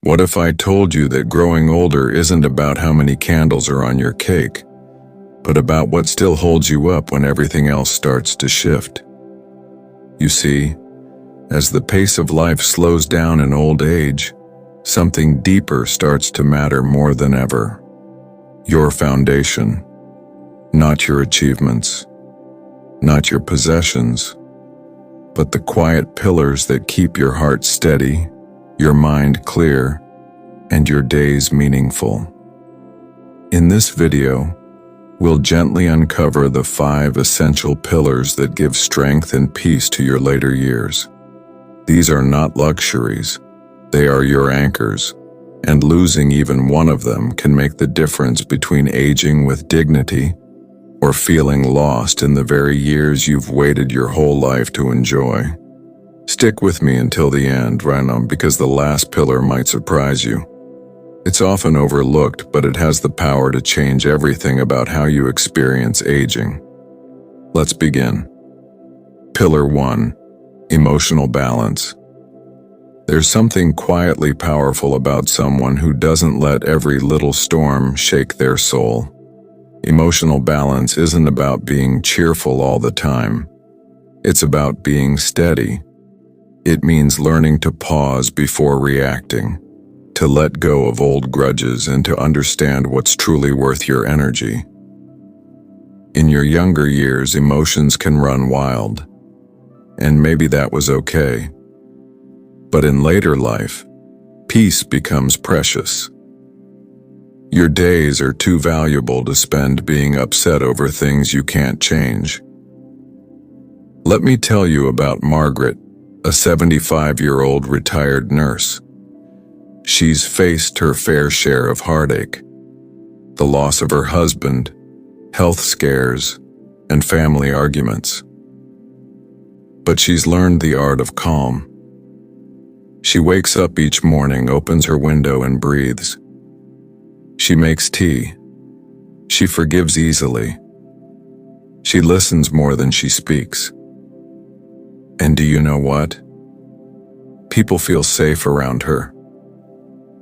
What if I told you that growing older isn't about how many candles are on your cake, but about what still holds you up when everything else starts to shift? You see, as the pace of life slows down in old age, something deeper starts to matter more than ever. Your foundation, not your achievements, not your possessions, but the quiet pillars that keep your heart steady, your mind clear, and your days meaningful. In this video, we'll gently uncover the 5 essential pillars that give strength and peace to your later years. These are not luxuries, they are your anchors, and losing even one of them can make the difference between aging with dignity or feeling lost in the very years you've waited your whole life to enjoy. Stick with me until the end, because the last pillar might surprise you. It's often overlooked, but it has the power to change everything about how you experience aging. Let's begin. Pillar 1. Emotional balance. There's something quietly powerful about someone who doesn't let every little storm shake their soul. Emotional balance isn't about being cheerful all the time. It's about being steady. It means learning to pause before reacting, to let go of old grudges and to understand what's truly worth your energy. In your younger years, emotions can run wild, and maybe that was okay. But in later life, peace becomes precious. Your days are too valuable to spend being upset over things you can't change. Let me tell you about Margaret, a 75-year-old retired nurse. She's faced her fair share of heartache, the loss of her husband, health scares, and family arguments. But she's learned the art of calm. She wakes up each morning, opens her window, and breathes. She makes tea. She forgives easily. She listens more than she speaks. And do you know what? People feel safe around her.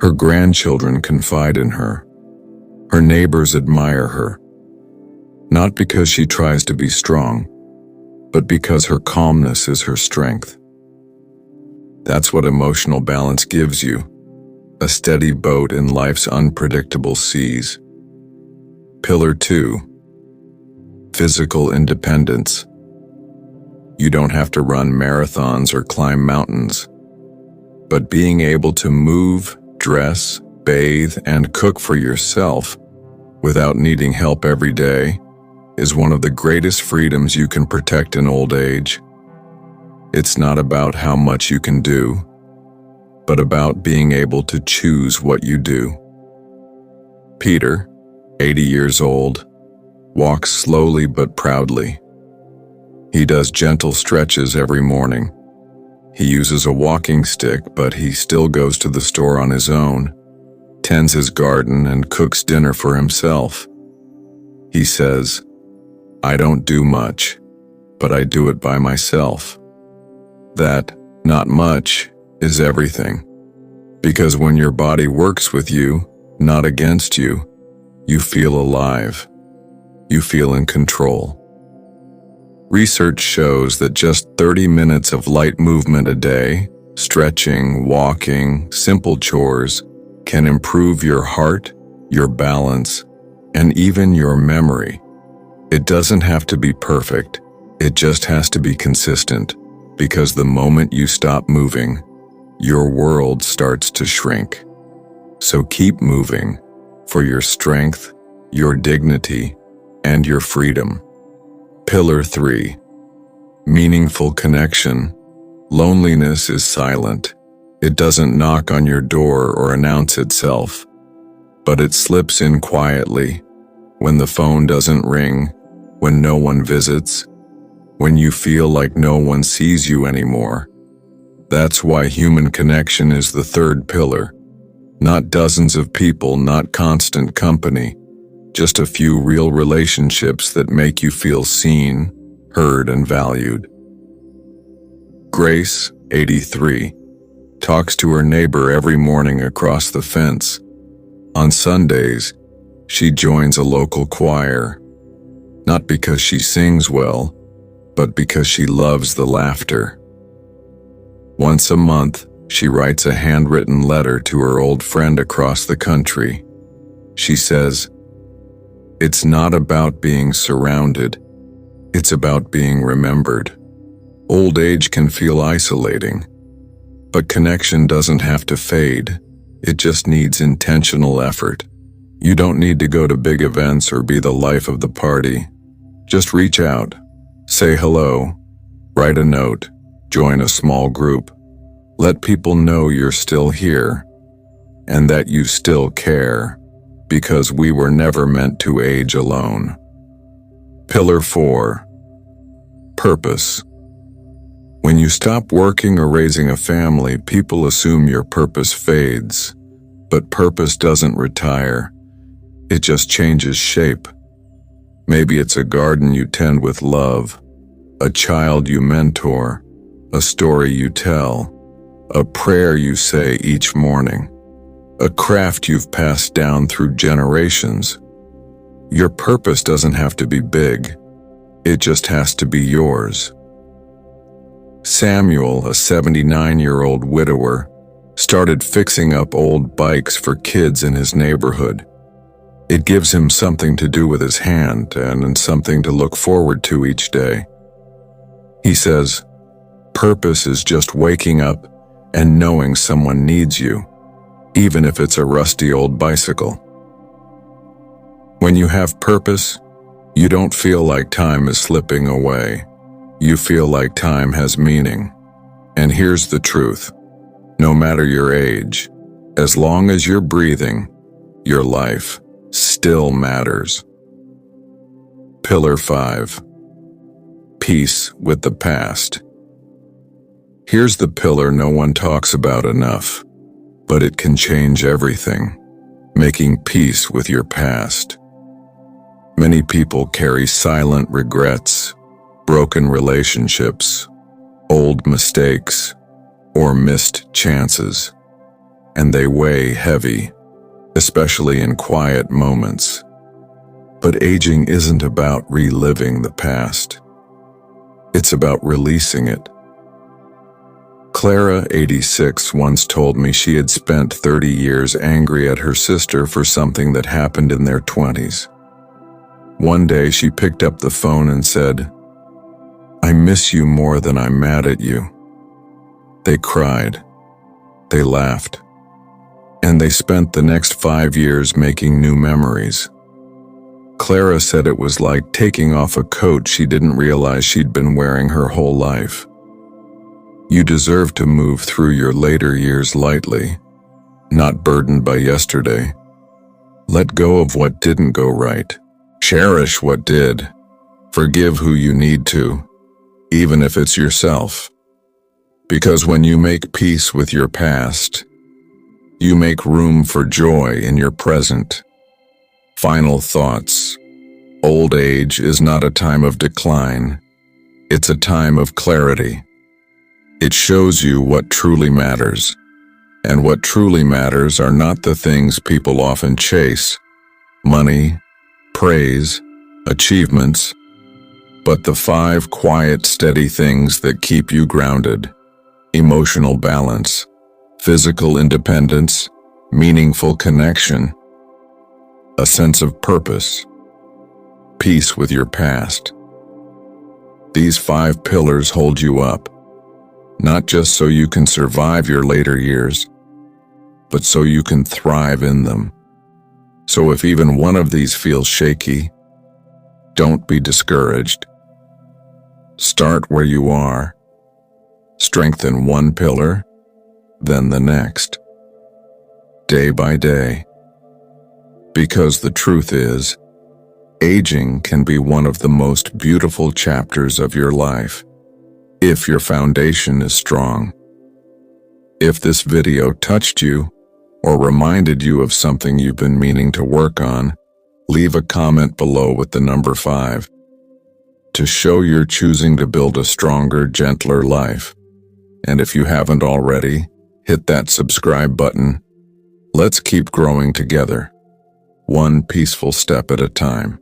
Her grandchildren confide in her. Her neighbors admire her. Not because she tries to be strong, but because her calmness is her strength. That's what emotional balance gives you, a steady boat in life's unpredictable seas. Pillar 2. Physical independence. You don't have to run marathons or climb mountains, but being able to move, dress, bathe, and cook for yourself without needing help every day is one of the greatest freedoms you can protect in old age. It's not about how much you can do, but about being able to choose what you do. Peter, 80 years old, walks slowly but proudly. He does gentle stretches every morning. He uses a walking stick, but he still goes to the store on his own, tends his garden, and cooks dinner for himself. He says, "I don't do much, but I do it by myself." That "not much" is everything. Because when your body works with you, not against you, you feel alive. You feel in control. Research shows that just 30 minutes of light movement a day, stretching, walking, simple chores, can improve your heart, your balance, and even your memory. It doesn't have to be perfect, it just has to be consistent, because the moment you stop moving, your world starts to shrink. So keep moving for your strength, your dignity, and your freedom. Pillar 3. Meaningful connection. Loneliness is silent. It doesn't knock on your door or announce itself, but it slips in quietly, when the phone doesn't ring, when no one visits, when you feel like no one sees you anymore. That's why human connection is the 3rd pillar. Not dozens of people, not constant company, just a few real relationships that make you feel seen, heard, and valued. Grace, 83, talks to her neighbor every morning across the fence. On Sundays, she joins a local choir, not because she sings well, but because she loves the laughter. Once a month, she writes a handwritten letter to her old friend across the country. She says, "It's not about being surrounded, it's about being remembered." Old age can feel isolating, but connection doesn't have to fade. It just needs intentional effort. You don't need to go to big events or be the life of the party. Just reach out, say hello, write a note, join a small group. Let people know you're still here and that you still care, because we were never meant to age alone. Pillar 4. Purpose. When you stop working or raising a family, people assume your purpose fades. But purpose doesn't retire. It just changes shape. Maybe it's a garden you tend with love, a child you mentor, a story you tell, a prayer you say each morning, a craft you've passed down through generations. Your purpose doesn't have to be big. It just has to be yours. Samuel, a 79-year-old widower, started fixing up old bikes for kids in his neighborhood. It gives him something to do with his hand and something to look forward to each day. He says, "Purpose is just waking up and knowing someone needs you, even if it's a rusty old bicycle." When you have purpose, you don't feel like time is slipping away. You feel like time has meaning. And here's the truth. No matter your age, as long as you're breathing, your life still matters. Pillar 5. Peace with the past. Here's the pillar no one talks about enough, but it can change everything. Making peace with your past. Many people carry silent regrets, broken relationships, old mistakes, or missed chances, and they weigh heavy, especially in quiet moments. But aging isn't about reliving the past. It's about releasing it. Clara, 86, once told me she had spent 30 years angry at her sister for something that happened in their 20s. One day she picked up the phone and said, "I miss you more than I'm mad at you." They cried, they laughed, and they spent the next 5 years making new memories. Clara said it was like taking off a coat she didn't realize she'd been wearing her whole life. You deserve to move through your later years lightly, not burdened by yesterday. Let go of what didn't go right. Cherish what did. Forgive who you need to, even if it's yourself. Because when you make peace with your past, you make room for joy in your present. Final thoughts. Old age is not a time of decline. It's a time of clarity. It shows you what truly matters. And what truly matters are not the things people often chase: money, praise, achievements, but the 5 quiet, steady things that keep you grounded: emotional balance, physical independence, meaningful connection, a sense of purpose, peace with your past. These 5 pillars hold you up, not just so you can survive your later years, but so you can thrive in them. So if even one of these feels shaky, don't be discouraged. Start where you are. Strengthen one pillar, then the next, day by day. Because the truth is, aging can be one of the most beautiful chapters of your life, if your foundation is strong. If this video touched you, or reminded you of something you've been meaning to work on, leave a comment below with the number 5 to show you're choosing to build a stronger, gentler life. And if you haven't already, hit that subscribe button. Let's keep growing together, one peaceful step at a time.